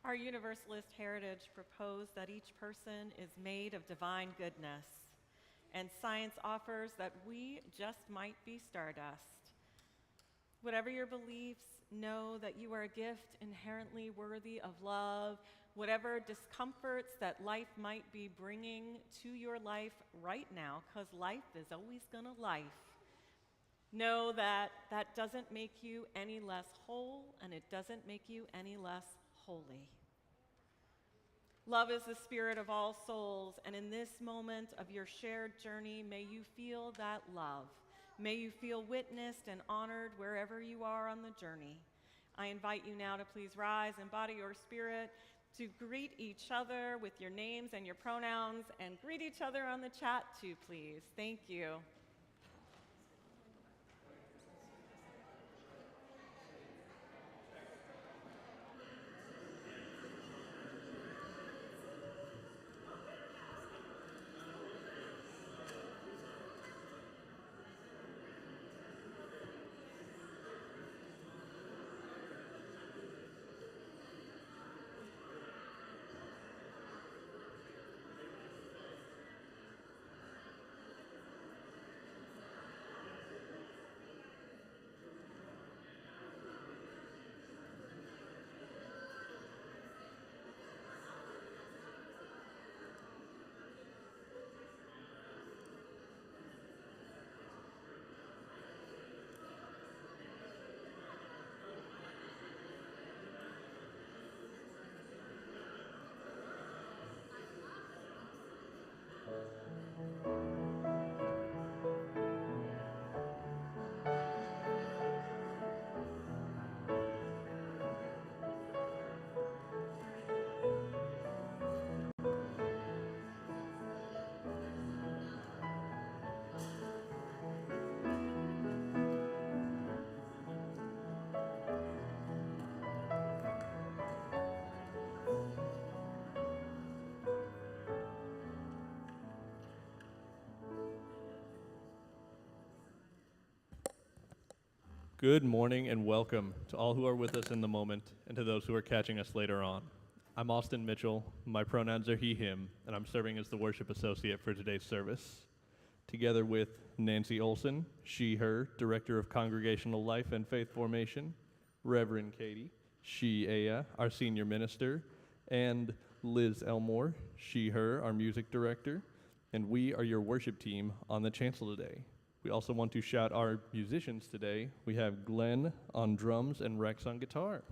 Our Universalist heritage proposed that each person is made of divine goodness, and science offers that we just might be stardust. Whatever your beliefs, know that you are a gift inherently worthy of love. Whatever discomforts that life might be bringing to your life right now, because life is always gonna life. Know that that doesn't make you any less whole, and it doesn't make you any less holy. Love is the spirit of all souls, and in this moment of your shared journey, may you feel that love. May you feel witnessed and honored wherever you are on the journey. I invite you now to please rise, embody your spirit, to greet each other with your names and your pronouns, and greet each other on the chat too, please. Thank you. Good morning and welcome to all who are with us in the moment and to those who are catching us later on. I'm Austin Mitchell, my pronouns are he, him, and I'm serving as the worship associate for today's service. Together with Nancy Olson, she, her, Director of Congregational Life and Faith Formation, Reverend Katie, she, Aya, our Senior Minister, and Liz Ellsmore, she, her, our Music Director, and we are your worship team on the chancel today. We also want to shout our musicians today. We have Glenn on drums and Rex on guitar.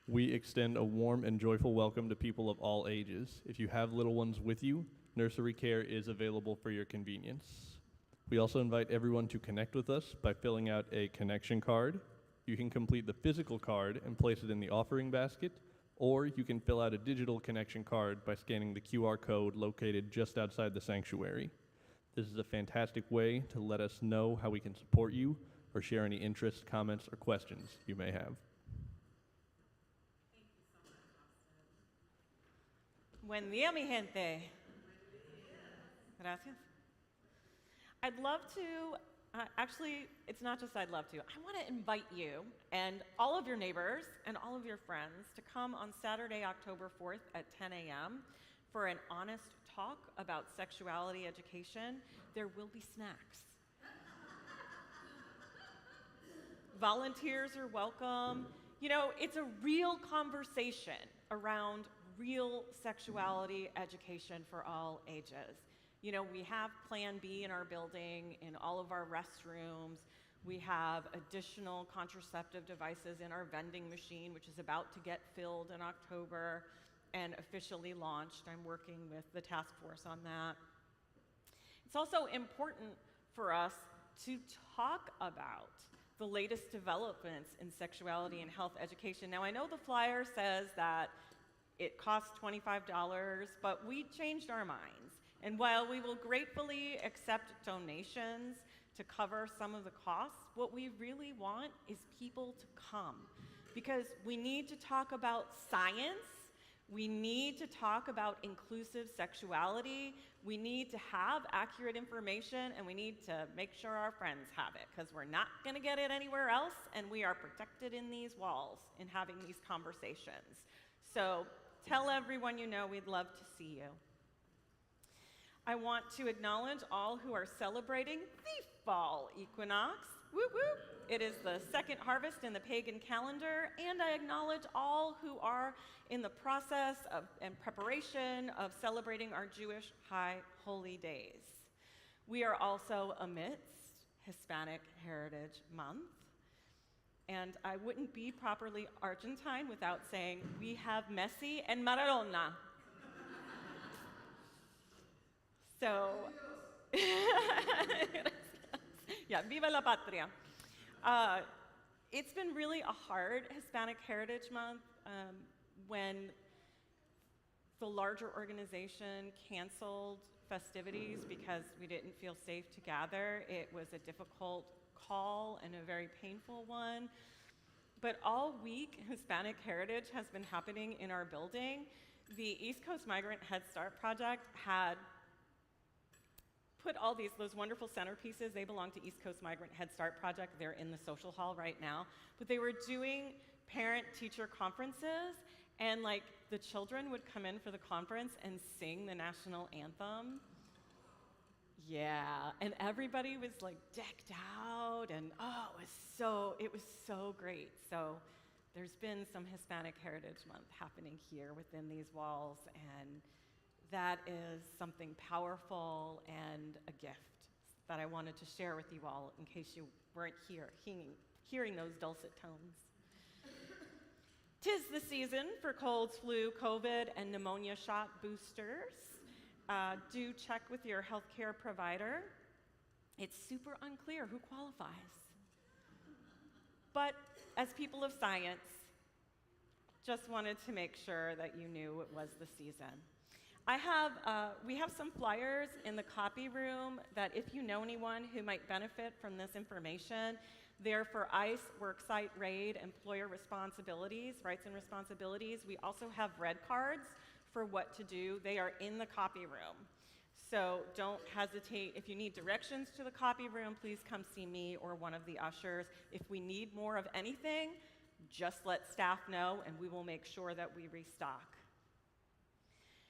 We extend a warm and joyful welcome to people of all ages. If you have little ones with you, nursery care is available for your convenience. We also invite everyone to connect with us by filling out a connection card. You can complete the physical card and place it in the offering basket, or you can fill out a digital connection card by scanning the QR code located just outside the sanctuary. This is a fantastic way to let us know how we can support you or share any interests, comments, or questions you may have. Buen día, mi gente. Gracias. I'd love to, actually, it's not just I'd love to. I want to invite you and all of your neighbors and all of your friends to come on Saturday, October 4th at 10 a.m. for an honest talk about sexuality education. There will be snacks. Volunteers are welcome. You know, it's a real conversation around real sexuality education for all ages. You know, we have Plan B in our building, in all of our restrooms. We have additional contraceptive devices in our vending machine, which is about to get filled in October and officially launched. I'm working with the task force on that. It's also important for us to talk about the latest developments in sexuality and health education. Now, I know the flyer says that it costs $25, but we changed our minds. And while we will gratefully accept donations to cover some of the costs, what we really want is people to come, because we need to talk about science, We need to talk about inclusive sexuality. We need to have accurate information, and we need to make sure our friends have it, because we're not going to get it anywhere else, and we are protected in these walls in having these conversations. So tell everyone you know we'd love to see you. I want to acknowledge all who are celebrating the fall equinox. Whoop, whoop. It is the second harvest in the pagan calendar, and I acknowledge all who are in the process of and preparation of celebrating our Jewish high holy days. We are also amidst Hispanic Heritage Month, and I wouldn't be properly Argentine without saying we have Messi and Maradona. So, yeah, viva la patria. It's been really a hard Hispanic Heritage Month when the larger organization canceled festivities because we didn't feel safe to gather. It was a difficult call and a very painful one. But all week, Hispanic Heritage has been happening in our building. The East Coast Migrant Head Start Project had put all those wonderful centerpieces. They belong to East Coast Migrant Head Start Project. They're in the social hall right now. But they were doing parent-teacher conferences, and like the children would come in for the conference and sing the national anthem. Yeah, and everybody was like decked out, and it was so great. So there's been some Hispanic Heritage Month happening here within these walls, and that is something powerful and a gift that I wanted to share with you all in case you weren't hearing those dulcet tones. 'Tis the season for colds, flu, COVID, and pneumonia shot boosters. Do check with your healthcare provider. It's super unclear who qualifies. But as people of science, just wanted to make sure that you knew it was the season. We have some flyers in the copy room that if you know anyone who might benefit from this information, they're for ICE, worksite raid, employer responsibilities, rights and responsibilities. We also have red cards for what to do. They are in the copy room. So don't hesitate. If you need directions to the copy room, please come see me or one of the ushers. If we need more of anything, just let staff know and we will make sure that we restock.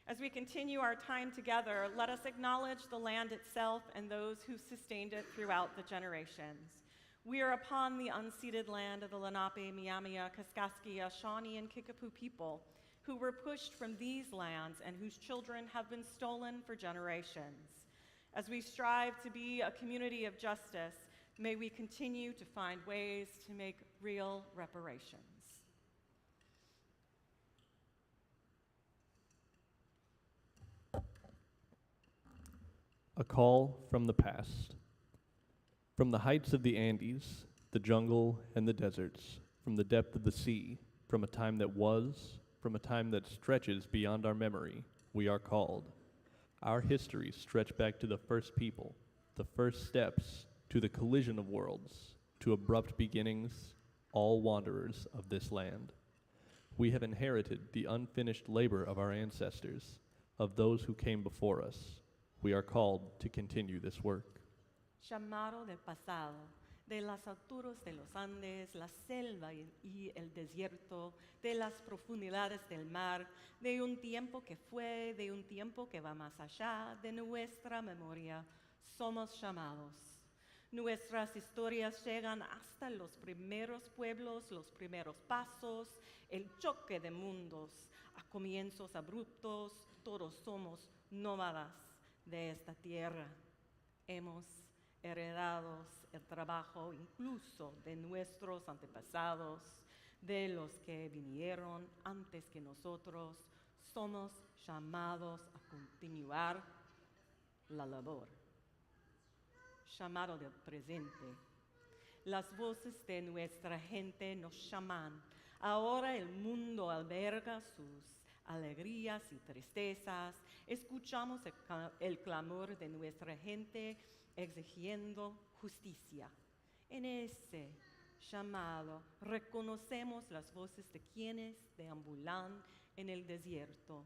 As we continue our time together, let us acknowledge the land itself and those who sustained it throughout the generations. We are upon the unceded land of the Lenape, Miamia, Kaskaskia, Shawnee, and Kickapoo people who were pushed from these lands and whose children have been stolen for generations. As we strive to be a community of justice, may we continue to find ways to make real reparations. A call from the past. From the heights of the Andes, the jungle and the deserts, from the depth of the sea, from a time that was, from a time that stretches beyond our memory, we are called. Our histories stretch back to the first people, the first steps, to the collision of worlds, to abrupt beginnings, all wanderers of this land. We have inherited the unfinished labor of our ancestors, of those who came before us. We are called to continue this work. Llamado del pasado, de las alturas de los Andes, la selva y el desierto, de las profundidades del mar, de un tiempo que fue, de un tiempo que va más allá, de nuestra memoria, somos llamados. Nuestras historias llegan hasta los primeros pueblos, los primeros pasos, el choque de mundos, a comienzos abruptos, todos somos nómadas de esta tierra. Hemos heredado el trabajo incluso de nuestros antepasados, de los que vinieron antes que nosotros. Somos llamados a continuar la labor. Llamado del presente. Las voces de nuestra gente nos llaman. Ahora el mundo alberga sus alegrías y tristezas. Escuchamos el clamor de nuestra gente exigiendo justicia. En ese llamado reconocemos las voces de quienes deambulan en el desierto,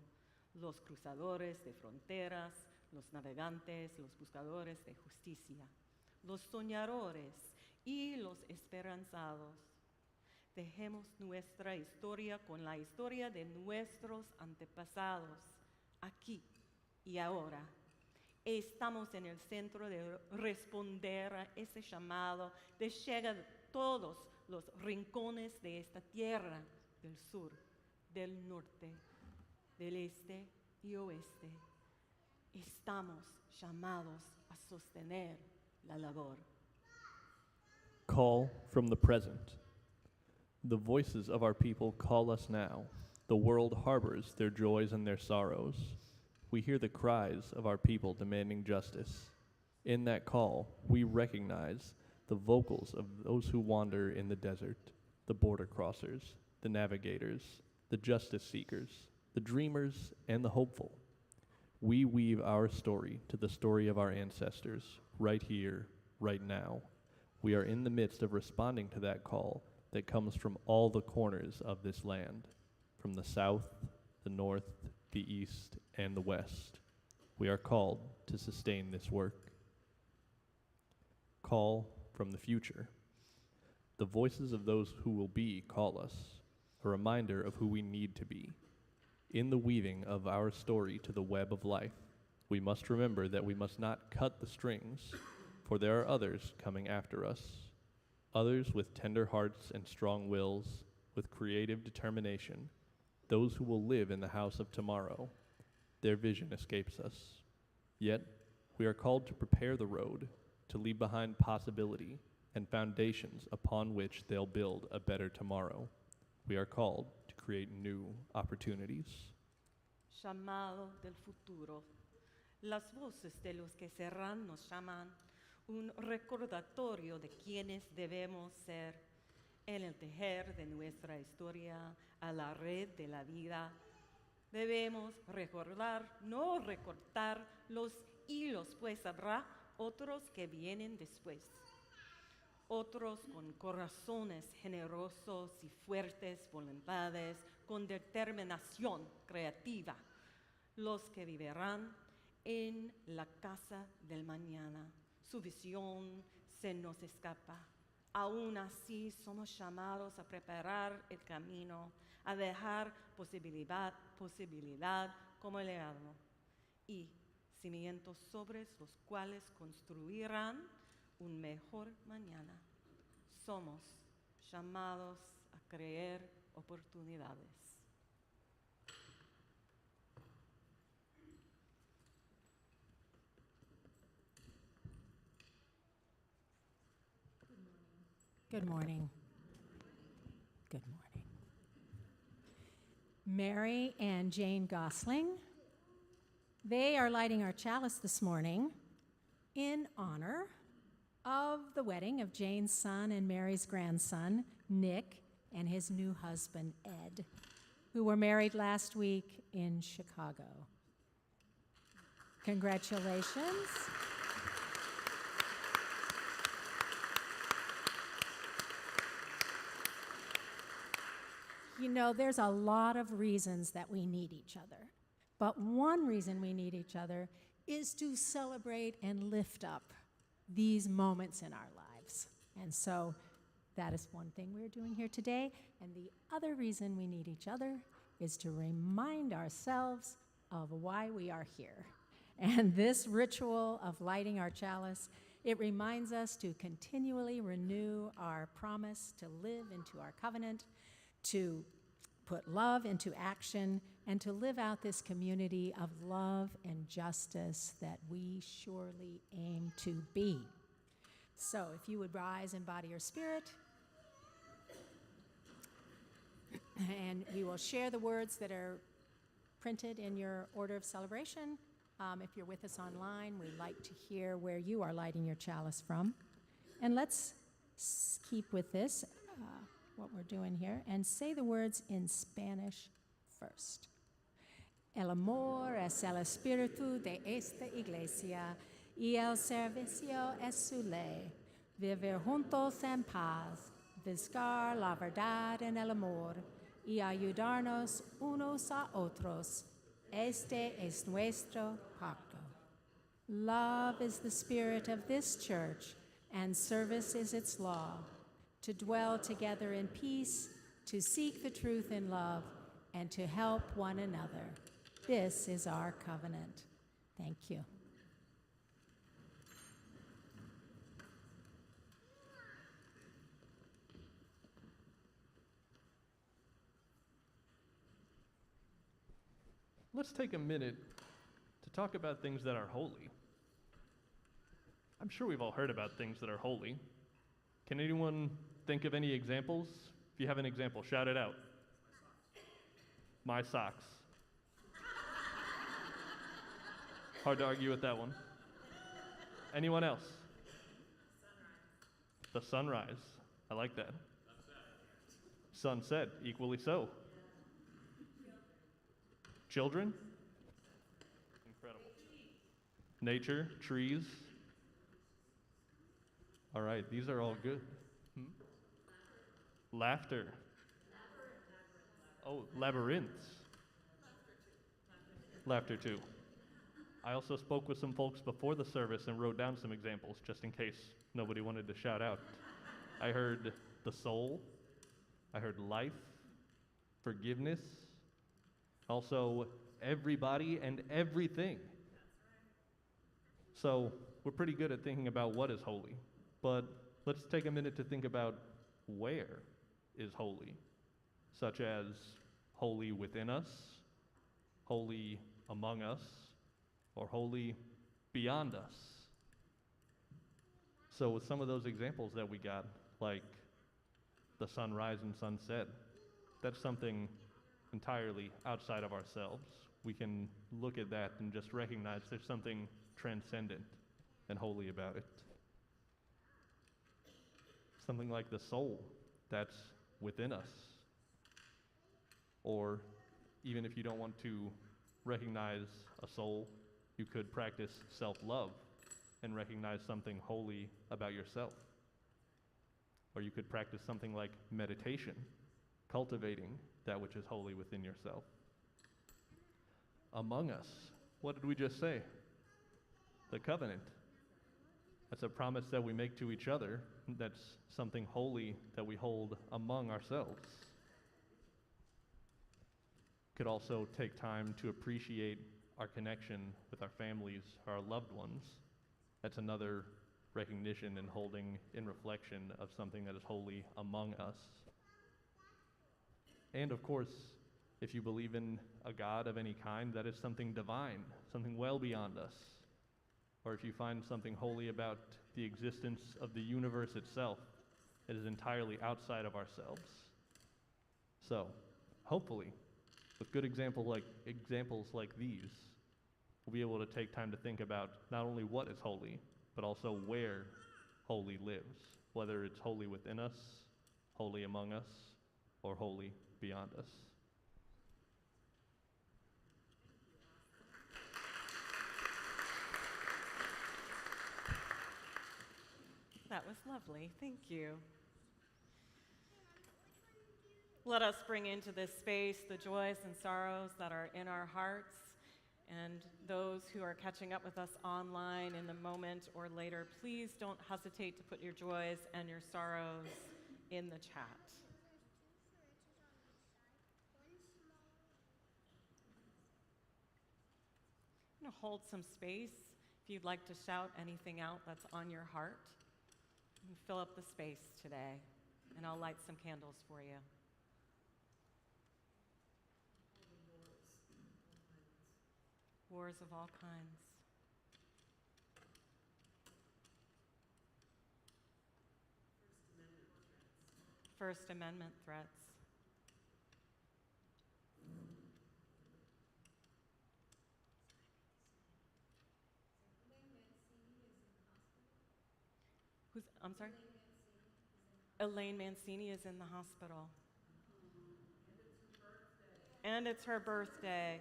los cruzadores de fronteras, los navegantes, los buscadores de justicia, los soñadores y los esperanzados. Dejemos nuestra historia con la historia de nuestros antepasados, aquí y ahora. Estamos en el centro de responder a ese llamado de llegar a todos los rincones de esta tierra, del sur, del norte, del este y oeste. Estamos llamados a sostener la labor. Call from the present. The voices of our people call us now. The world harbors their joys and their sorrows. We hear the cries of our people demanding justice. In that call, we recognize the vocals of those who wander in the desert, the border crossers, the navigators, the justice seekers, the dreamers, and the hopeful. We weave our story to the story of our ancestors, right here, right now. We are in the midst of responding to that call that comes from all the corners of this land, from the south, the north, the east, and the west. We are called to sustain this work. Call from the future. The voices of those who will be call us, a reminder of who we need to be. In the weaving of our story to the web of life, we must remember that we must not cut the strings, for there are others coming after us, others with tender hearts and strong wills, with creative determination, those who will live in the house of tomorrow. Their vision escapes us. Yet, we are called to prepare the road, to leave behind possibility and foundations upon which they'll build a better tomorrow. We are called to create new opportunities. Llamado del futuro. Las voces de los que serán nos llaman, un recordatorio de quienes debemos ser en el tejer de nuestra historia a la red de la vida. Debemos recordar, no recortar los hilos, pues habrá otros que vienen después. Otros con corazones generosos y fuertes voluntades, con determinación creativa. Los que vivirán en la casa del mañana. Su visión se nos escapa. Aún así somos llamados a preparar el camino, a dejar posibilidad como legado y cimientos sobre los cuales construirán un mejor mañana. Somos llamados a crear oportunidades. Good morning. Good morning. Mary and Jane Gosling, they are lighting our chalice this morning in honor of the wedding of Jane's son and Mary's grandson, Nick, and his new husband, Ed, who were married last week in Chicago. Congratulations. You know, there's a lot of reasons that we need each other. But one reason we need each other is to celebrate and lift up these moments in our lives. And so that is one thing we're doing here today. And the other reason we need each other is to remind ourselves of why we are here. And this ritual of lighting our chalice, it reminds us to continually renew our promise to live into our covenant, to put love into action, and to live out this community of love and justice that we surely aim to be. So if you would rise and body your spirit, and we will share the words that are printed in your order of celebration. If you're with us online, we'd like to hear where you are lighting your chalice from. And let's keep with this, what we're doing here, and say the words in Spanish first. El amor es el espíritu de esta iglesia, y el servicio es su ley. Vivir juntos en paz, buscar la verdad en el amor, y ayudarnos unos a otros. Este es nuestro pacto. Love is the spirit of this church, and service is its law. To dwell together in peace, to seek the truth in love, and to help one another. This is our covenant. Thank you. Let's take a minute to talk about things that are holy. I'm sure we've all heard about things that are holy. Can anyone think of any examples? If you have an example, shout it out. My socks. Hard to argue with that one. Anyone else? The sunrise. I like that. Sunset, equally so. Children? Incredible. Nature, trees. All right, these are all good. Laughter. Oh, labyrinths. Laughter too. I also spoke with some folks before the service and wrote down some examples just in case nobody wanted to shout out. I heard the soul. I heard life, forgiveness, also everybody and everything. So we're pretty good at thinking about what is holy, but let's take a minute to think about where is holy, such as holy within us, holy among us, or holy beyond us. So with some of those examples that we got, like the sunrise and sunset, that's something entirely outside of ourselves. We can look at that and just recognize there's something transcendent and holy about it. Something like the soul that's within us. Or even if you don't want to recognize a soul, you could practice self-love and recognize something holy about yourself. Or you could practice something like meditation, cultivating that which is holy within yourself. Among us, what did we just say? The covenant. That's a promise that we make to each other. That's something holy that we hold among ourselves. Could also take time to appreciate our connection with our families, our loved ones. That's another recognition and holding in reflection of something that is holy among us. And of course, if you believe in a God of any kind, that is something divine, something well beyond us. Or if you find something holy about the existence of the universe itself, it is entirely outside of ourselves. So, hopefully, with good examples like these, we'll be able to take time to think about not only what is holy, but also where holy lives, whether it's holy within us, holy among us, or holy beyond us. That was lovely. Thank you. Let us bring into this space the joys and sorrows that are in our hearts, and those who are catching up with us online in the moment or later, please don't hesitate to put your joys and your sorrows in the chat. I'm going to hold some space. If you'd like to shout anything out that's on your heart, you can fill up the space today, and I'll light some candles for you. Wars of all kinds. First Amendment threats. I'm sorry? Elaine Mancini is in the hospital. And it's her birthday.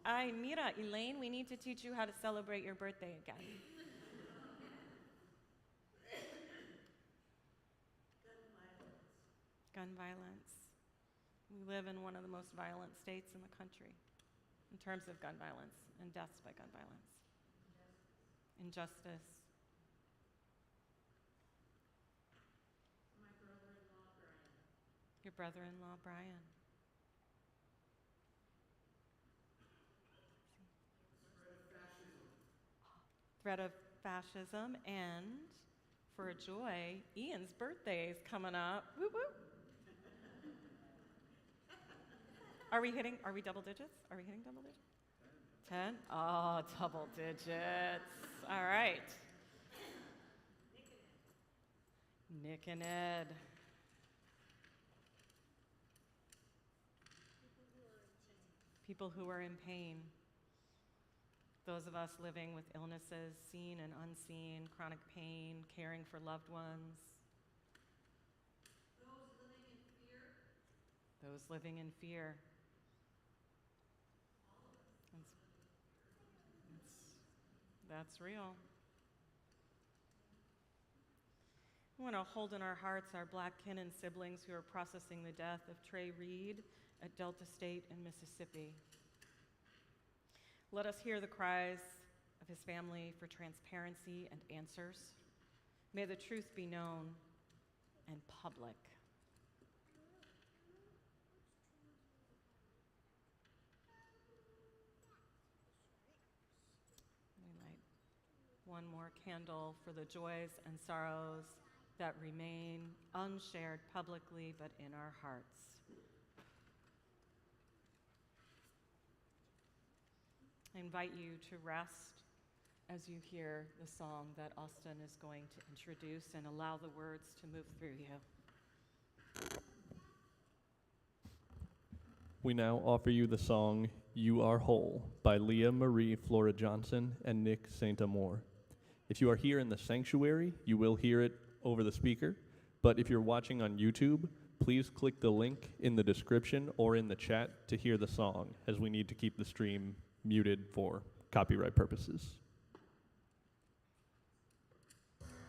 Ay, mira, Elaine, we need to teach you how to celebrate your birthday again. Gun violence. We live in one of the most violent states in the country in terms of gun violence and deaths by gun violence. Injustice. My brother-in-law, Brian. Your brother-in-law, Brian. Threat of fascism, and for a joy, Ian's birthday is coming up. Woo woo. Are we double digits? Are we hitting double digits? 10? Oh, double digits. All right. Nick and Ed. People who are in pain. Those of us living with illnesses, seen and unseen, chronic pain, caring for loved ones. Those living in fear. Those living in fear. That's real. We want to hold in our hearts our Black kin and siblings who are processing the death of Trey Reed at Delta State in Mississippi. Let us hear the cries of his family for transparency and answers. May the truth be known and public. We light one more candle for the joys and sorrows that remain unshared publicly but in our hearts. I invite you to rest as you hear the song that Austin is going to introduce, and allow the words to move through you. We now offer you the song You Are Whole by Leah Marie Flora Johnson and Nick St. Amour. If you are here in the sanctuary, you will hear it over the speaker, but if you're watching on YouTube, please click the link in the description or in the chat to hear the song, as we need to keep the stream muted for copyright purposes. Thank you.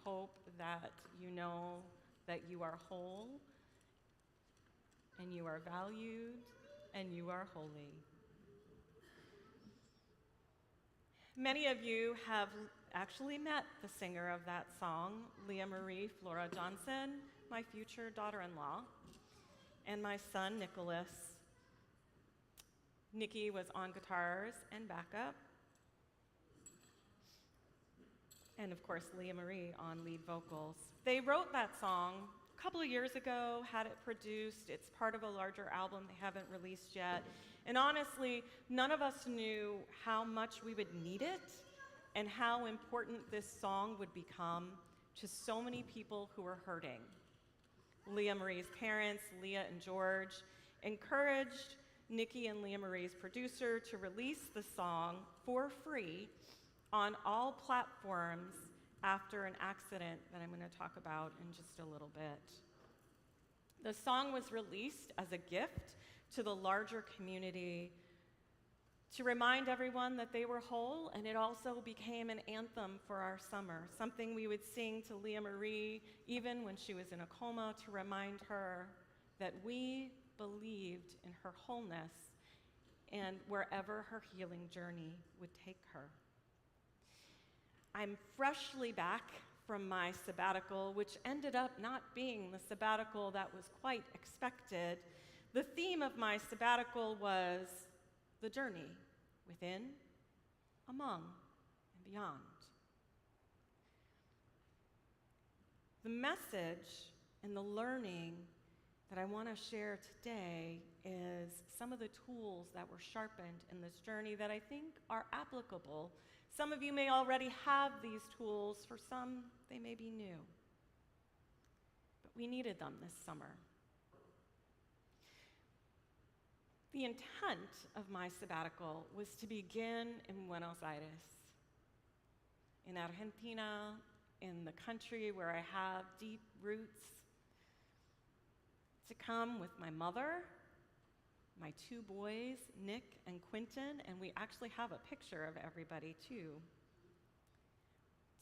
hope that you know that you are whole, and you are valued, and you are holy. Many of you have actually met the singer of that song, Leah Marie Flora Johnson, my future daughter-in-law, and my son, Nicholas. Nikki was on guitars and backup, and of course, Leah Marie on lead vocals. They wrote that song a couple of years ago, had it produced. It's part of a larger album they haven't released yet. And honestly, none of us knew how much we would need it and how important this song would become to so many people who were hurting. Leah Marie's parents, Leah and George, encouraged Nikki and Leah Marie's producer to release the song for free on all platforms after an accident that I'm going to talk about in just a little bit. The song was released as a gift to the larger community to remind everyone that they were whole, and it also became an anthem for our summer, something we would sing to Leah Marie even when she was in a coma to remind her that we believed in her wholeness and wherever her healing journey would take her. I'm freshly back from my sabbatical, which ended up not being the sabbatical that was quite expected. The theme of my sabbatical was the journey within, among, and beyond. The message and the learning that I want to share today is some of the tools that were sharpened in this journey that I think are applicable. Some of you may already have these tools. For some, they may be new. But we needed them this summer. The intent of my sabbatical was to begin in Buenos Aires, in Argentina, in the country where I have deep roots, to come with my mother, my two boys, Nick and Quentin, and we actually have a picture of everybody too.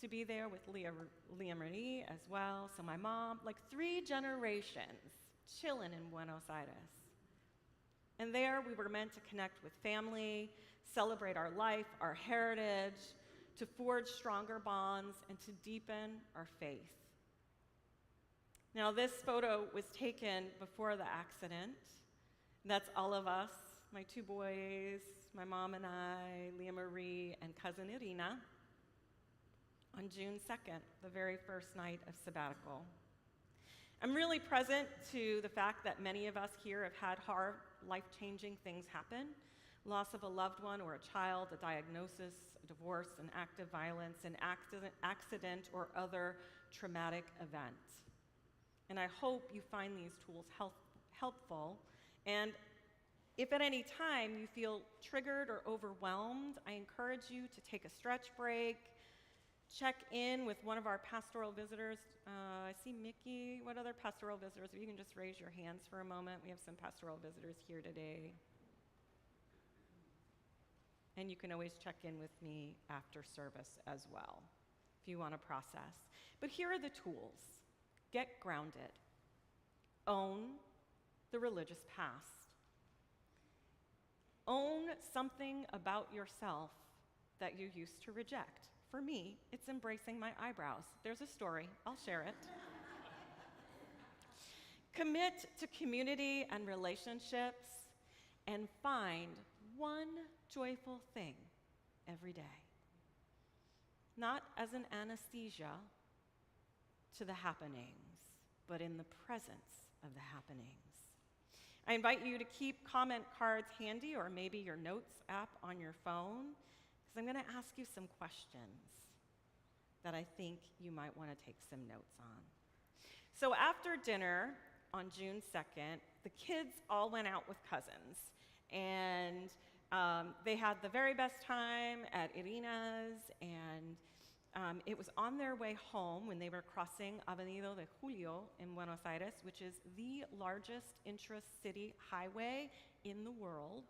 To be there with Leah Marie as well, so my mom, like 3 generations, chilling in Buenos Aires. And there we were meant to connect with family, celebrate our life, our heritage, to forge stronger bonds, and to deepen our faith. Now, this photo was taken before the accident. That's all of us, my 2 boys, my mom and I, Leah Marie, and cousin Irina, on June 2nd, the very first night of sabbatical. I'm really present to the fact that many of us here have had hard, life-changing things happen: loss of a loved one or a child, a diagnosis, a divorce, an act of violence, an accident, or other traumatic event. And I hope you find these tools helpful. And if at any time you feel triggered or overwhelmed, I encourage you to take a stretch break, check in with one of our pastoral visitors. I see Mickey. What other pastoral visitors? If you can just raise your hands for a moment. We have some pastoral visitors here today. And you can always check in with me after service as well, if you want to process. But here are the tools. Get grounded. Own the religious past. Own something about yourself that you used to reject. For me, it's embracing my eyebrows. There's a story. I'll share it. Commit to community and relationships, and find one joyful thing every day. Not as an anesthesia to the happenings, but in the presence of the happenings. I invite you to keep comment cards handy, or maybe your notes app on your phone, because I'm going to ask you some questions that I think you might want to take some notes on. So after dinner on June 2nd, the kids all went out with cousins, and they had the very best time at Irina's, and it was on their way home when they were crossing Avenida de Julio in Buenos Aires, which is the largest intra-city highway in the world.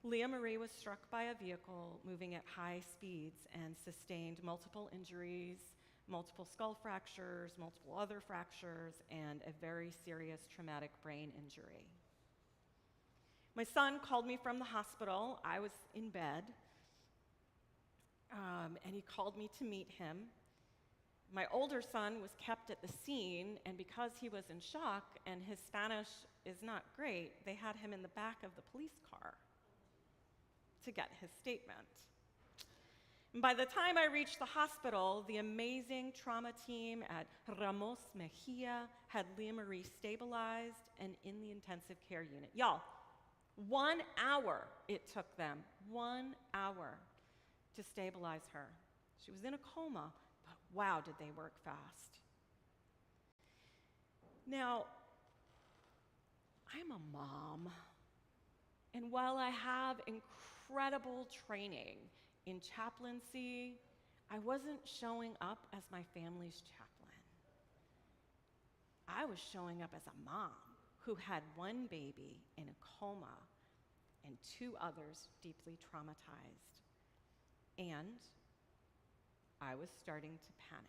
Leah Marie was struck by a vehicle moving at high speeds and sustained multiple injuries, multiple skull fractures, multiple other fractures, and a very serious traumatic brain injury. My son called me from the hospital. I was in bed, and he called me to meet him. My older son was kept at the scene, and because he was in shock and his Spanish is not great, they had him in the back of the police car to get his statement. And by the time I reached the hospital, the amazing trauma team at Ramos Mejia had Leah Marie stabilized and in the intensive care unit. Y'all, 1 hour it took them, 1 hour to stabilize her. She was in a coma, but wow, did they work fast. Now, I'm a mom, and while I have incredible training in chaplaincy, I wasn't showing up as my family's chaplain. I was showing up as a mom who had one baby in a coma and 2 others deeply traumatized. And I was starting to panic.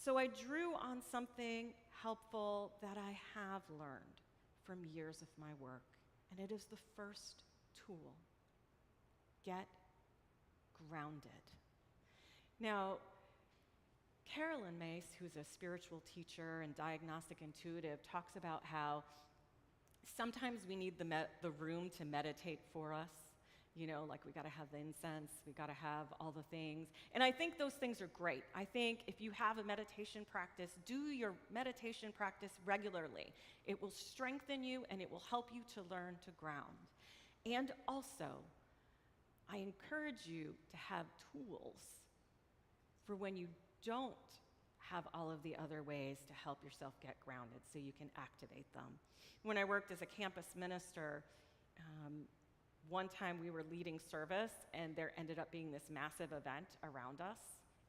So I drew on something helpful that I have learned from years of my work, and it is the first tool: get grounded. Now, Carolyn Mace, who's a spiritual teacher and diagnostic intuitive, talks about how sometimes we need the room to meditate for us. You know, like we gotta have the incense, we gotta have all the things. And I think those things are great. I think if you have a meditation practice, do your meditation practice regularly. It will strengthen you and it will help you to learn to ground. And also, I encourage you to have tools for when you don't have all of the other ways to help yourself get grounded so you can activate them. When I worked as a campus minister, one time we were leading service and there ended up being this massive event around us,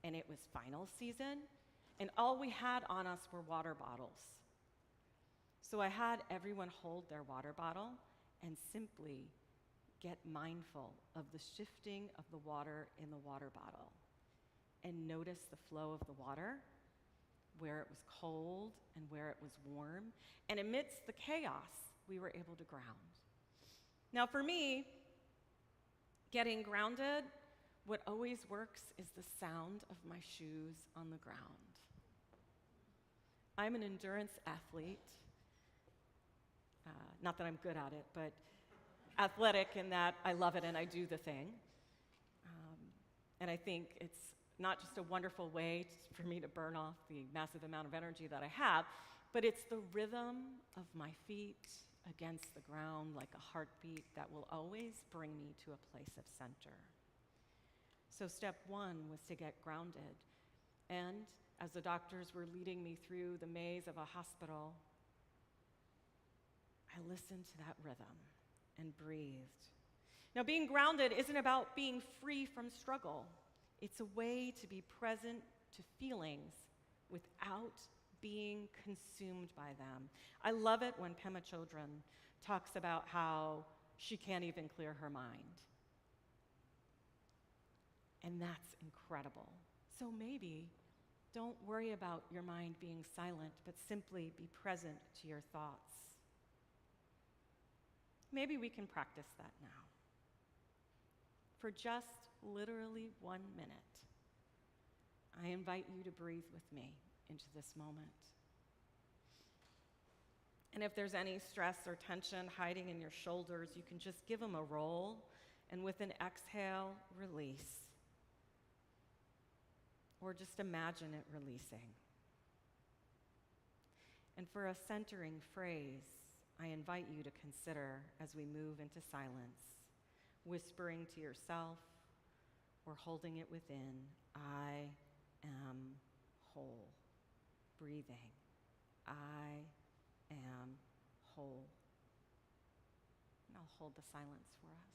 and it was final season, and all we had on us were water bottles. So I had everyone hold their water bottle and simply get mindful of the shifting of the water in the water bottle and notice the flow of the water, where it was cold and where it was warm. And amidst the chaos, we were able to ground. Now for me, getting grounded, what always works is the sound of my shoes on the ground. I'm an endurance athlete. Not that I'm good at it, but athletic in that I love it and I do the thing. And I think it's not just a wonderful way for me to burn off the massive amount of energy that I have, but it's the rhythm of my feet against the ground like a heartbeat that will always bring me to a place of center. So step 1 was to get grounded. And as the doctors were leading me through the maze of a hospital, I listened to that rhythm and breathed. Now, being grounded isn't about being free from struggle. It's a way to be present to feelings without being consumed by them. I love it when Pema Chodron talks about how she can't even clear her mind. And that's incredible. So maybe don't worry about your mind being silent, but simply be present to your thoughts. Maybe we can practice that now. For just literally 1 minute, I invite you to breathe with me into this moment. And if there's any stress or tension hiding in your shoulders, you can just give them a roll, and with an exhale, release. Or just imagine it releasing. And for a centering phrase, I invite you to consider as we move into silence, whispering to yourself or holding it within, I am whole. Breathing, I am whole. And I'll hold the silence for us.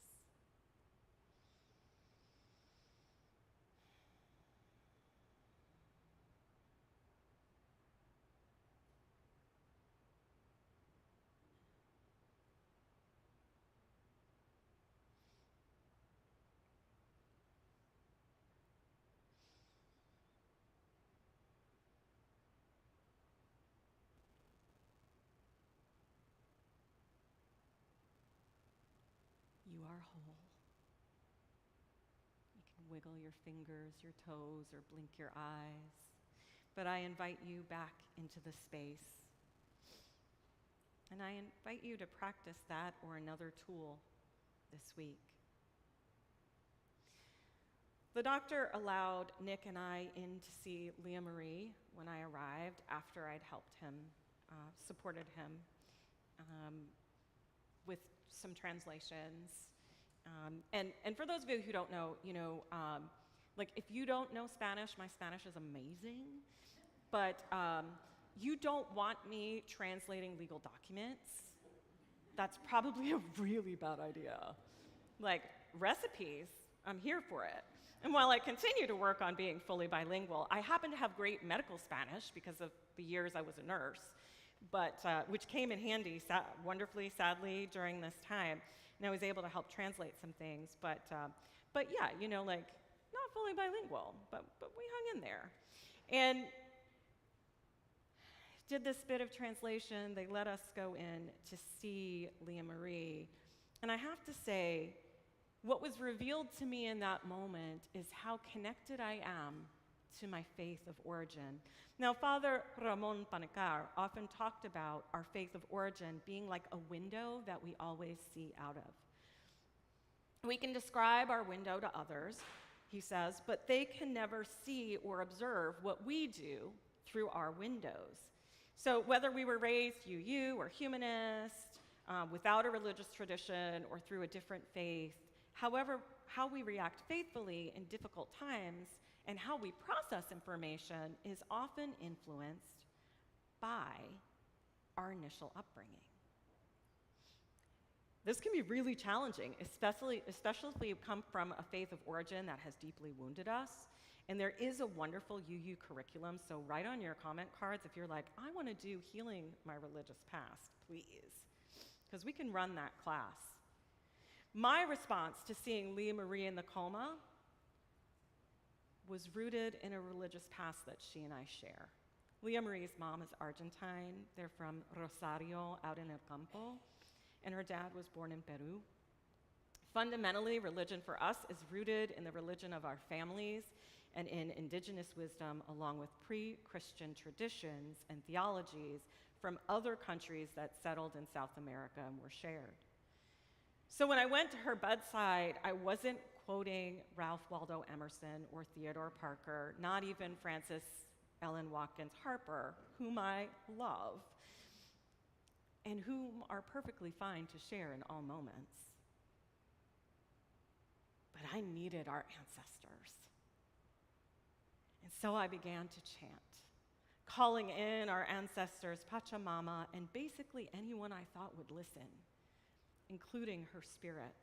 are whole. You can wiggle your fingers, your toes, or blink your eyes. But I invite you back into the space. And I invite you to practice that or another tool this week. The doctor allowed Nick and I in to see Leah Marie when I arrived after I'd helped him, supported him with some translations. And for those of you who don't know, like if you don't know Spanish, my Spanish is amazing, but you don't want me translating legal documents. That's probably a really bad idea. Like recipes, I'm here for it. And while I continue to work on being fully bilingual, I happen to have great medical Spanish because of the years I was a nurse, but which came in handy wonderfully, sadly, during this time. And I was able to help translate some things, but yeah, like not fully bilingual, but we hung in there. And did this bit of translation. They let us go in to see Leah Marie. And I have to say, what was revealed to me in that moment is how connected I am to my faith of origin. Now, Father Ramon Panicar often talked about our faith of origin being like a window that we always see out of. We can describe our window to others, he says, but they can never see or observe what we do through our windows. So whether we were raised UU or humanist, without a religious tradition or through a different faith, however, how we react faithfully in difficult times and how we process information is often influenced by our initial upbringing. This can be really challenging, especially if we come from a faith of origin that has deeply wounded us. And there is a wonderful UU curriculum, so write on your comment cards if you're like, I want to do Healing My Religious Past, please, because we can run that class. My response to seeing Leah Marie in the coma was rooted in a religious past that she and I share. Leah Marie's mom is Argentine. They're from Rosario, out in El Campo, and her dad was born in Peru. Fundamentally, religion for us is rooted in the religion of our families and in indigenous wisdom, along with pre-Christian traditions and theologies from other countries that settled in South America and were shared. So when I went to her bedside, I wasn't quoting Ralph Waldo Emerson or Theodore Parker, not even Frances Ellen Watkins Harper, whom I love, and whom are perfectly fine to share in all moments. But I needed our ancestors. And so I began to chant, calling in our ancestors, Pachamama, and basically anyone I thought would listen, including her spirit.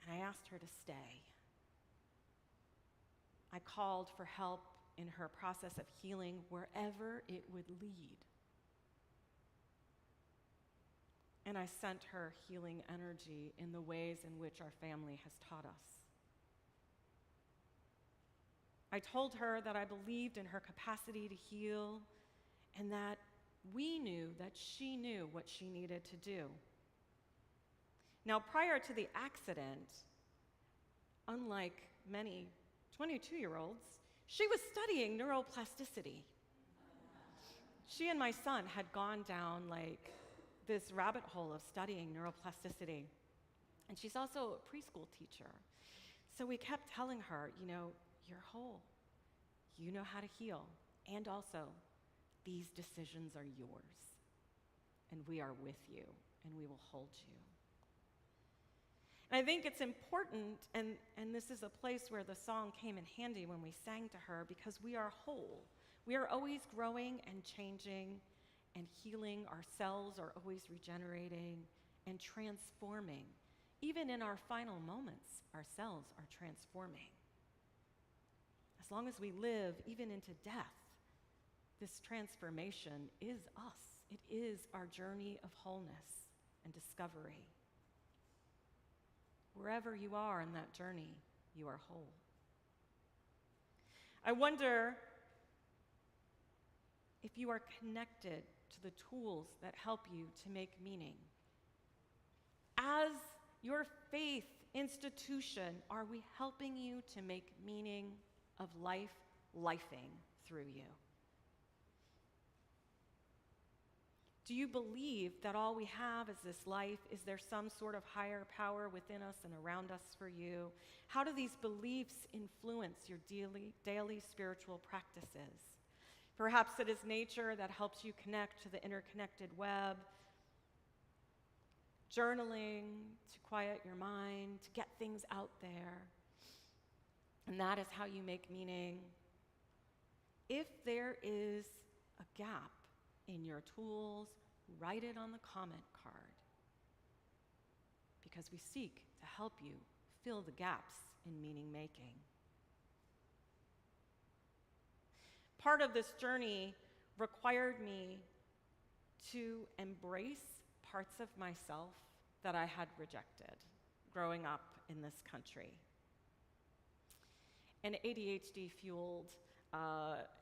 And I asked her to stay. I called for help in her process of healing wherever it would lead. And I sent her healing energy in the ways in which our family has taught us. I told her that I believed in her capacity to heal and that we knew that she knew what she needed to do. Now, prior to the accident, unlike many 22-year-olds, she was studying neuroplasticity. She and my son had gone down like this rabbit hole of studying neuroplasticity. And she's also a preschool teacher. So we kept telling her, you're whole. You know how to heal. And also, these decisions are yours. And we are with you, and we will hold you. And I think it's important, and this is a place where the song came in handy when we sang to her, because we are whole. We are always growing and changing and healing. Our cells are always regenerating and transforming. Even in our final moments, our cells are transforming. As long as we live, even into death, this transformation is us. It is our journey of wholeness and discovery. Wherever you are in that journey, you are whole. I wonder if you are connected to the tools that help you to make meaning. As your faith institution, are we helping you to make meaning of life lifing through you? Do you believe that all we have is this life? Is there some sort of higher power within us and around us for you? How do these beliefs influence your daily spiritual practices? Perhaps it is nature that helps you connect to the interconnected web, journaling to quiet your mind, to get things out there. And that is how you make meaning. If there is a gap in your tools, write it on the comment card, because we seek to help you fill the gaps in meaning making. Part of this journey required me to embrace parts of myself that I had rejected growing up in this country. An ADHD-fueled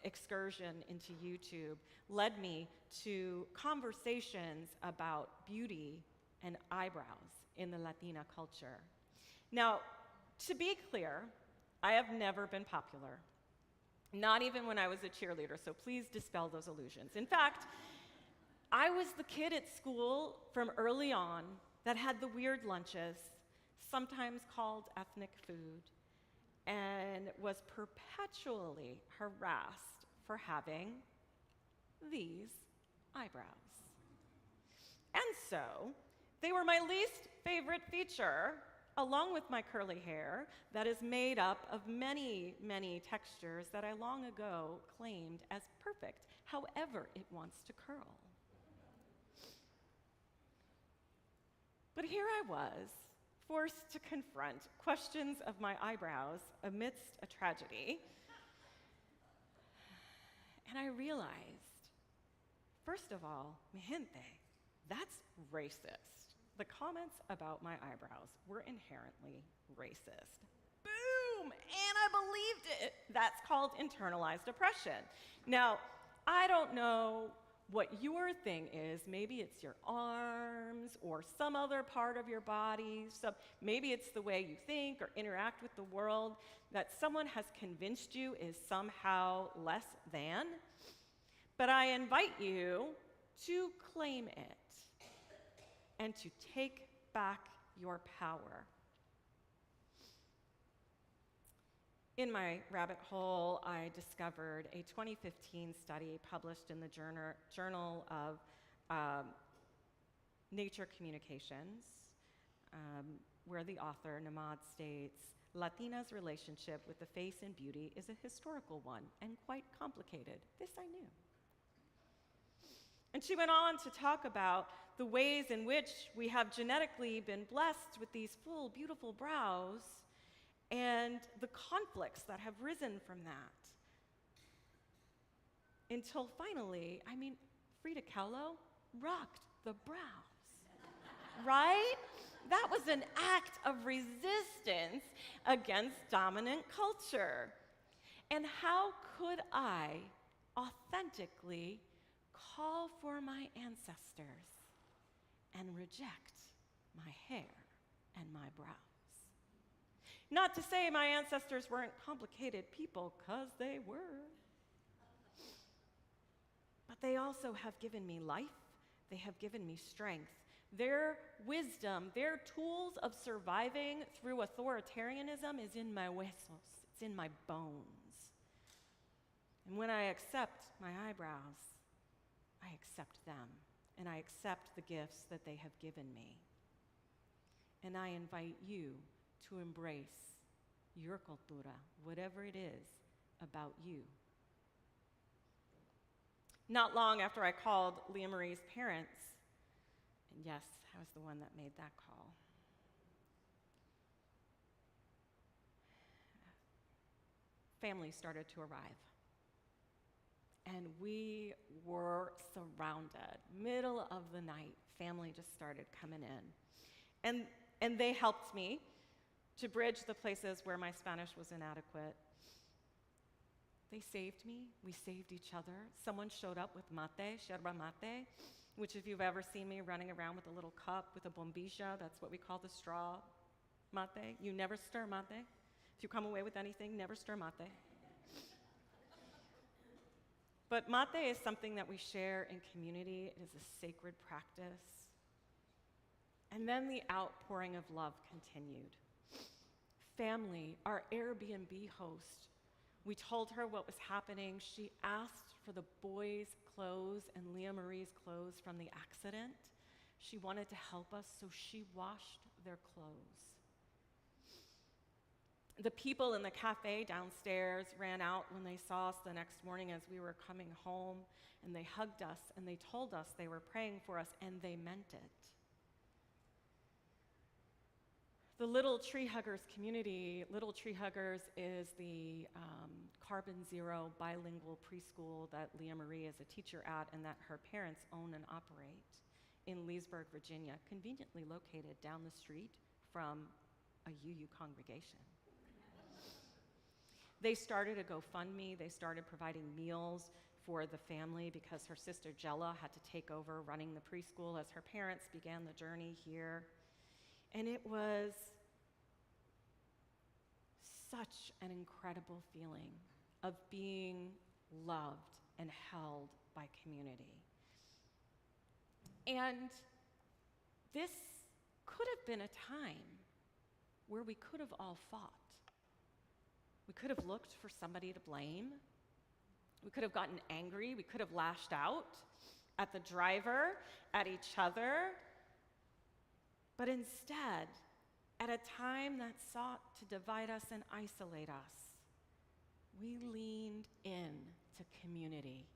excursion into YouTube led me to conversations about beauty and eyebrows in the Latina culture. Now, to be clear, I have never been popular, not even when I was a cheerleader, so please dispel those illusions. In fact, I was the kid at school from early on that had the weird lunches, sometimes called ethnic food, and was perpetually harassed for having these eyebrows. And so, they were my least favorite feature, along with my curly hair that is made up of many, many textures that I long ago claimed as perfect, however it wants to curl. But here I was, forced to confront questions of my eyebrows amidst a tragedy. And I realized, first of all, mi gente, that's racist. The comments about my eyebrows were inherently racist. Boom! And I believed it. That's called internalized oppression. Now, I don't know what your thing is. Maybe it's your arms or some other part of your body. So maybe it's the way you think or interact with the world that someone has convinced you is somehow less than. But I invite you to claim it and to take back your power. In my rabbit hole, I discovered a 2015 study published in the Journal of Nature Communications, where the author, Namad, states, Latina's relationship with the face and beauty is a historical one and quite complicated. This I knew. And she went on to talk about the ways in which we have genetically been blessed with these full, beautiful brows, and the conflicts that have risen from that. Until finally, Frida Kahlo rocked the brows, right? That was an act of resistance against dominant culture. And how could I authentically call for my ancestors and reject my hair and my brows? Not to say my ancestors weren't complicated people, 'cause they were. But they also have given me life. They have given me strength. Their wisdom, their tools of surviving through authoritarianism is in my huesos. It's in my bones. And when I accept my eyebrows, I accept them, and I accept the gifts that they have given me. And I invite you to embrace your cultura, whatever it is about you. Not long after I called Leah Marie's parents, and yes, I was the one that made that call, families started to arrive. And we were surrounded. Middle of the night, family just started coming in. And they helped me to bridge the places where my Spanish was inadequate. They saved me. We saved each other. Someone showed up with mate, yerba mate, which if you've ever seen me running around with a little cup with a bombilla, that's what we call the straw mate. You never stir mate. If you come away with anything, never stir mate. But mate is something that we share in community. It is a sacred practice. And then the outpouring of love continued. Family, our Airbnb host, we told her what was happening. She asked for the boys' clothes and Leah Marie's clothes from the accident. She wanted to help us, so she washed their clothes. The people in the cafe downstairs ran out when they saw us the next morning as we were coming home, and they hugged us and they told us they were praying for us, and they meant it. The Little Tree Huggers community, Little Tree Huggers is the carbon zero bilingual preschool that Leah Marie is a teacher at and that her parents own and operate in Leesburg, Virginia, conveniently located down the street from a UU congregation. They started a GoFundMe. They started providing meals for the family because her sister Jella had to take over running the preschool as her parents began the journey here. And it was such an incredible feeling of being loved and held by community. And this could have been a time where we could have all fought. We could have looked for somebody to blame. We could have gotten angry. We could have lashed out at the driver, at each other. But instead, at a time that sought to divide us and isolate us, we leaned in to community.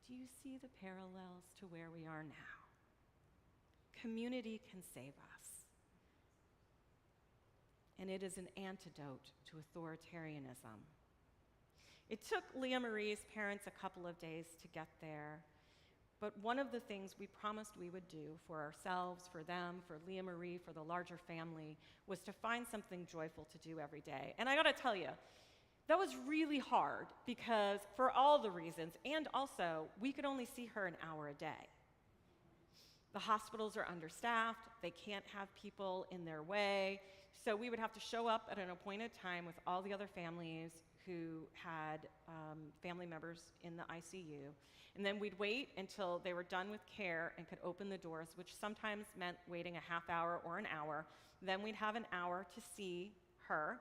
Do you see the parallels to where we are now? Community can save us. And it is an antidote to authoritarianism. It took Leah Marie's parents a couple of days to get there, but one of the things we promised we would do for ourselves, for them, for Leah Marie, for the larger family, was to find something joyful to do every day. And I gotta tell you, that was really hard because for all the reasons, and also we could only see her an hour a day. The hospitals are understaffed, they can't have people in their way, so we would have to show up at an appointed time with all the other families who had family members in the ICU. And then we'd wait until they were done with care and could open the doors, which sometimes meant waiting a half hour or an hour. Then we'd have an hour to see her,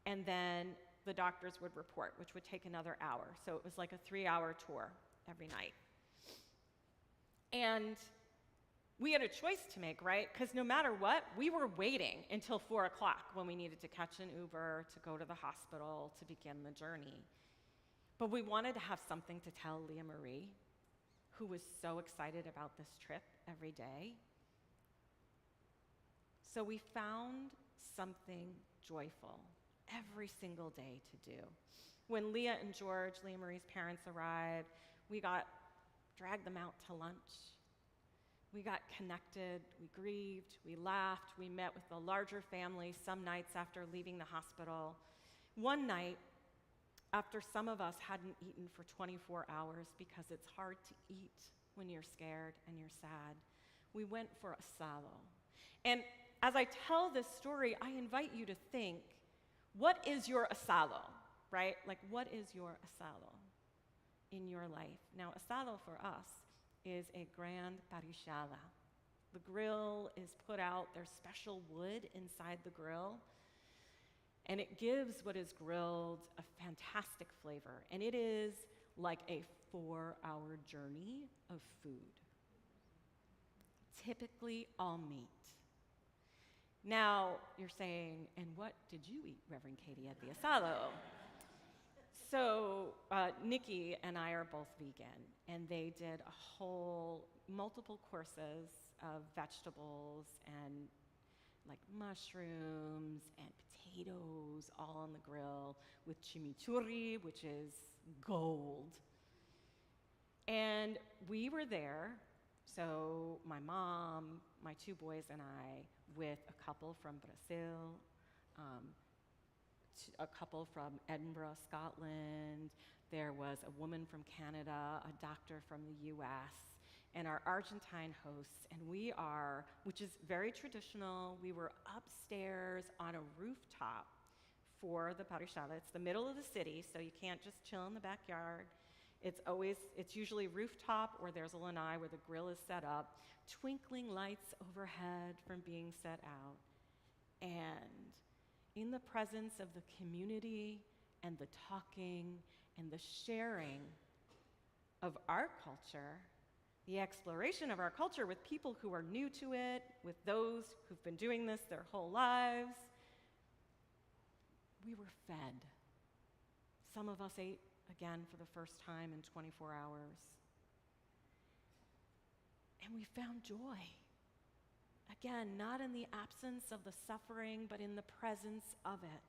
and then the doctors would report, which would take another hour. So it was like a 3-hour tour every night. And we had a choice to make, right? Because no matter what, we were waiting until 4 o'clock when we needed to catch an Uber to go to the hospital to begin the journey. But we wanted to have something to tell Leah Marie, who was so excited about this trip every day. So we found something joyful every single day to do. When Leah and George, Leah Marie's parents, arrived, we dragged them out to lunch. We got connected, we grieved, we laughed, we met with the larger family some nights after leaving the hospital. One night, after some of us hadn't eaten for 24 hours because it's hard to eat when you're scared and you're sad, we went for asado. And as I tell this story, I invite you to think, what is your asado, right? Like, what is your asado in your life? Now, asado for us is a grand parrillada. The grill is put out, there's special wood inside the grill, and it gives what is grilled a fantastic flavor, and it is like a 4-hour journey of food. Typically all meat. Now, you're saying, and what did you eat, Reverend Katie, at the asado? So Nikki and I are both vegan, and they did multiple courses of vegetables and like mushrooms and potatoes all on the grill with chimichurri, which is gold. And we were there, so my mom, my 2 boys, and I, with a couple from Brazil, a couple from Edinburgh, Scotland, There was a woman from Canada, a doctor from the US, and our Argentine hosts. And which is very traditional, we were upstairs on a rooftop for the parrillada. It's the middle of the city, so you can't just chill in the backyard. It's usually rooftop, or there's a lanai where the grill is set up, twinkling lights overhead from being set out. And in the presence of the community and the talking and the sharing of our culture, the exploration of our culture with people who are new to it, with those who've been doing this their whole lives, we were fed. Some of us ate again for the first time in 24 hours. And we found joy. Again, not in the absence of the suffering, but in the presence of it.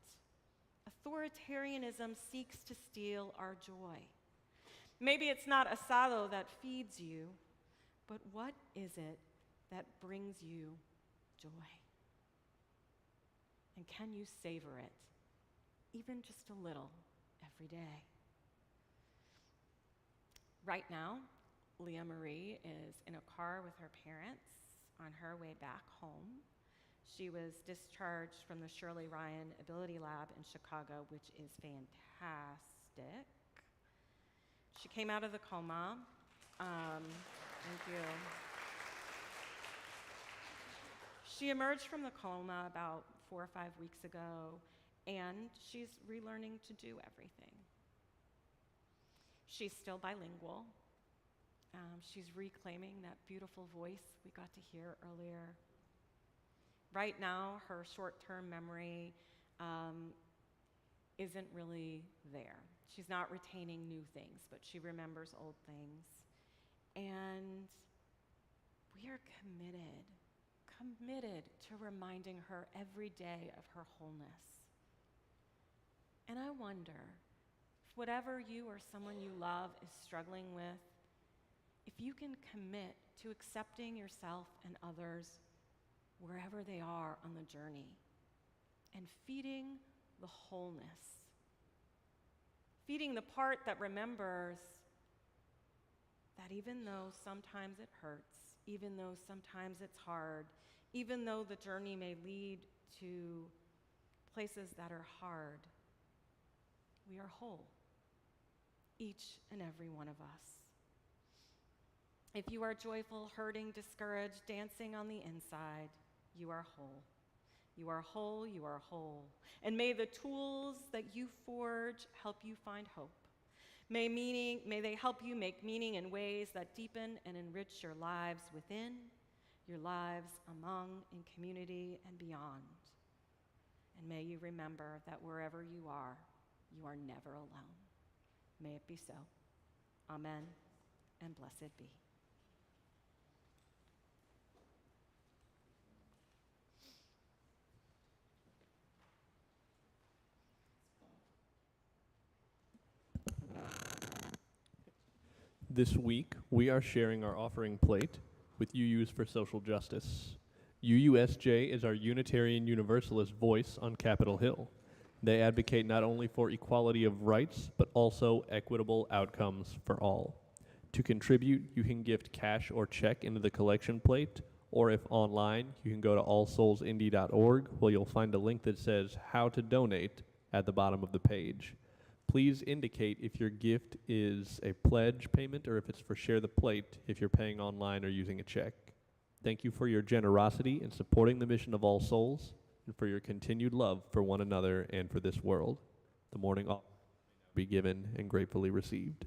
Authoritarianism seeks to steal our joy. Maybe it's not asado that feeds you, but what is it that brings you joy? And can you savor it, even just a little, every day? Right now, Leah Marie is in a car with her parents on her way back home. She was discharged from the Shirley Ryan Ability Lab in Chicago, which is fantastic. She came out of the coma. Thank you. She emerged from the coma about 4 or 5 weeks ago, and she's relearning to do everything. She's still bilingual. She's reclaiming that beautiful voice we got to hear earlier. Right now, her short-term memory isn't really there. She's not retaining new things, but she remembers old things. And we are committed to reminding her every day of her wholeness. And I wonder, if whatever you or someone you love is struggling with, if you can commit to accepting yourself and others wherever they are on the journey and feeding the wholeness, feeding the part that remembers that even though sometimes it hurts, even though sometimes it's hard, even though the journey may lead to places that are hard, we are whole, each and every one of us. If you are joyful, hurting, discouraged, dancing on the inside, you are whole. You are whole, you are whole. And may the tools that you forge help you find hope. May they help you make meaning in ways that deepen and enrich your lives within, your lives among, in community, and beyond. And may you remember that wherever you are never alone. May it be so. Amen, and blessed be. This week, we are sharing our offering plate with UUs for Social Justice. UUSJ is our Unitarian Universalist voice on Capitol Hill. They advocate not only for equality of rights, but also equitable outcomes for all. To contribute, you can gift cash or check into the collection plate, or if online, you can go to allsoulsindy.org, where you'll find a link that says How to Donate at the bottom of the page. Please indicate if your gift is a pledge payment or if it's for Share the Plate if you're paying online or using a check. Thank you for your generosity in supporting the mission of All Souls and for your continued love for one another and for this world. The morning offering may now be given and gratefully received.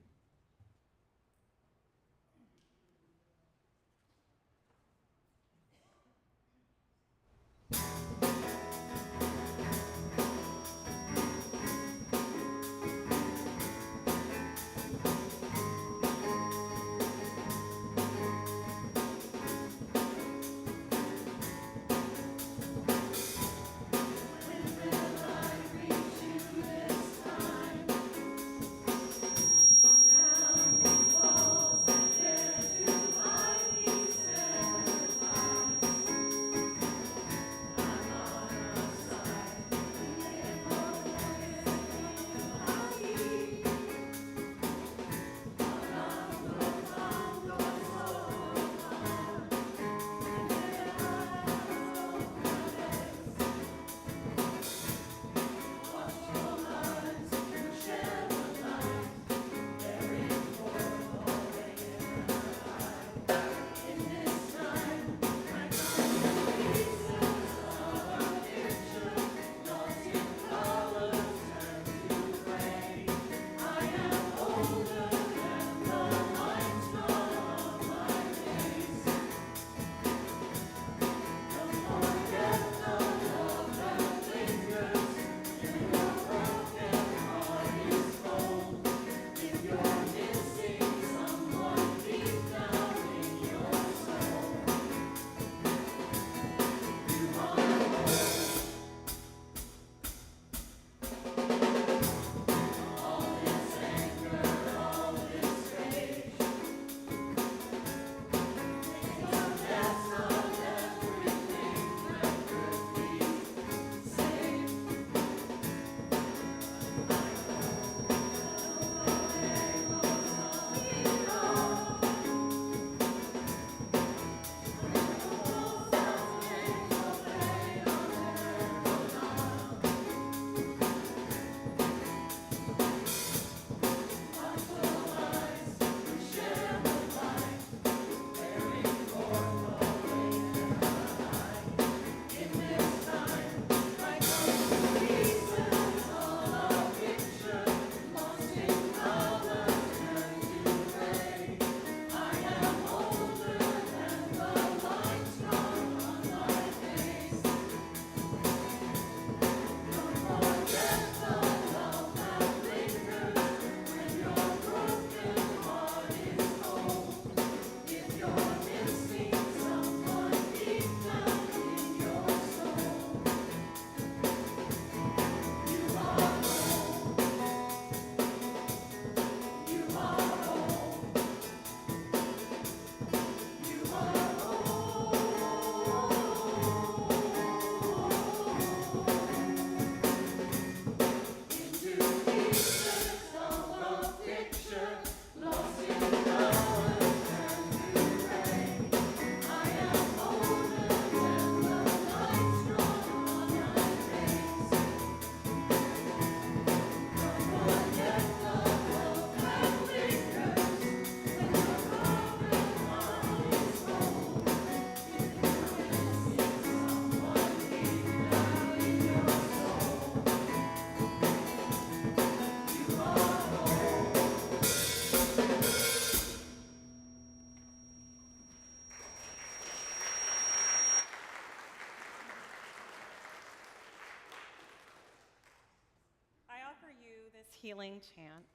healing chant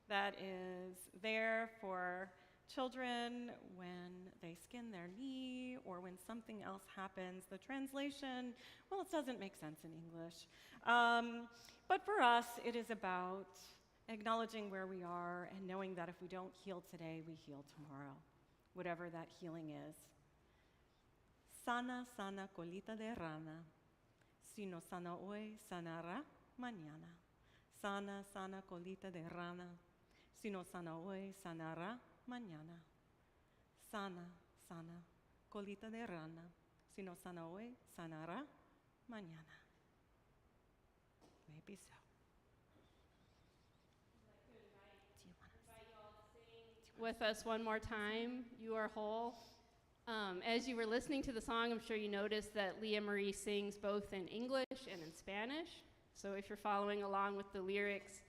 that is there for children when they skin their knee or when something else happens. The translation, well, it doesn't make sense in English. But for us, it is about acknowledging where we are and knowing that if we don't heal today, we heal tomorrow, whatever that healing is. Sana, sana colita de rana. Si no sana hoy, sanará mañana. Sana, sana colita de rana. Si no sana hoy, sanará mañana. Sana, sana colita de rana. Si no sana hoy, sanará mañana. Maybe so. With us one more time, You Are Whole. As you were listening to the song, I'm sure you noticed that Leah Marie sings both in English and in Spanish. So if you're following along with the lyrics,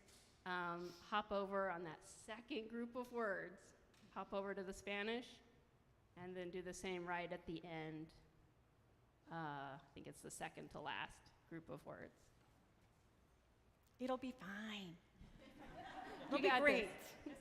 hop over on that second group of words, hop over to the Spanish, and then do the same right at the end. I think it's the second to last group of words. It'll be fine. It'll You be got great. this.